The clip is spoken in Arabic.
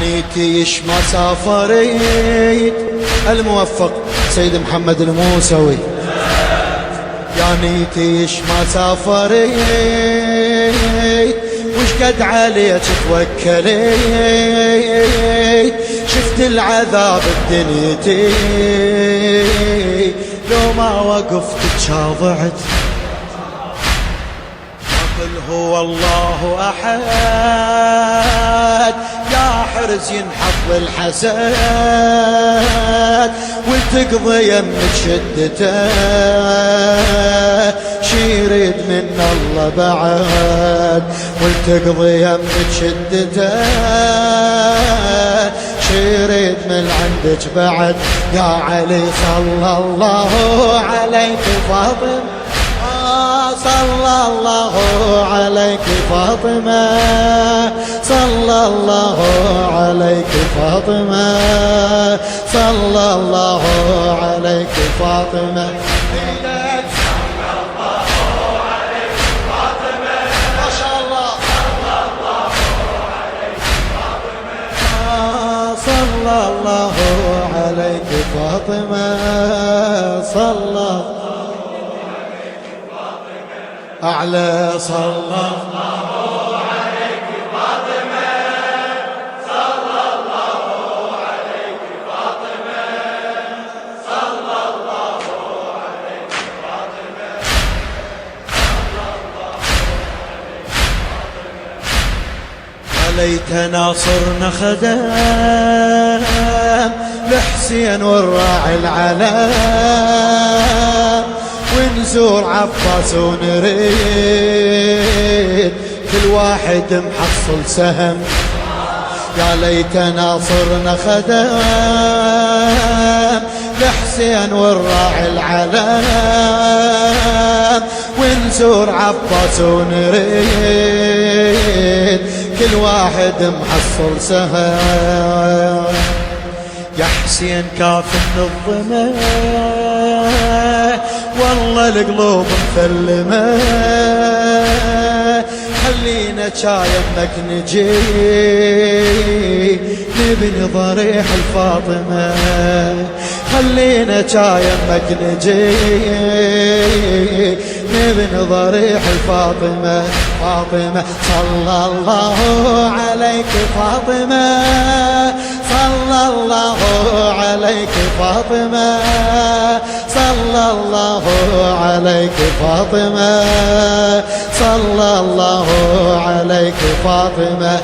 نيتيش ما سافريت. الموفق سيد محمد الموسوي. يا نيتيش ما سافريت وش قد عليك توكليت. شفت العذاب بدنيتي لو ما وقفت تشاضعت. قل هو الله أحد يا حرز ينحط بالحسد وتقضي يمك شدته. شيريد من الله بعد والتقضي يمك شدته. شيريد من عندك بعد يا علي صلى الله عليك فاطمة. صلى الله عليك فاطمة. صلى الله عليك فاطمة. صلى الله عليك فاطمة. ما شاء الله. صلى الله عليك فاطمة. صلى أعلى. صلى الله عليك فاطمة. صلى الله عليك فاطمة. صلى الله عليك فاطمة. صلى الله عليك فاطمة. يا ليتنا صرنا خدام لحسين والراعي العلام ونزور عباس ونريد كل واحد محصل سهم. يا ليتنا صرنا خدام لحسين والراعي العلام ونزور عباس ونريد كل واحد محصل سهم. يا حسين كاف النظمة والله القلوب مثلمة. خلينا شايمك نجي نبني ضريح الفاطمة. خلينا شايمك نجي نبني ضريح الفاطمة. فاطمة صلى الله عليك فاطمة. صلى الله عليك فاطمة. صلى الله عليك فاطمة. صلى الله عليك فاطمة.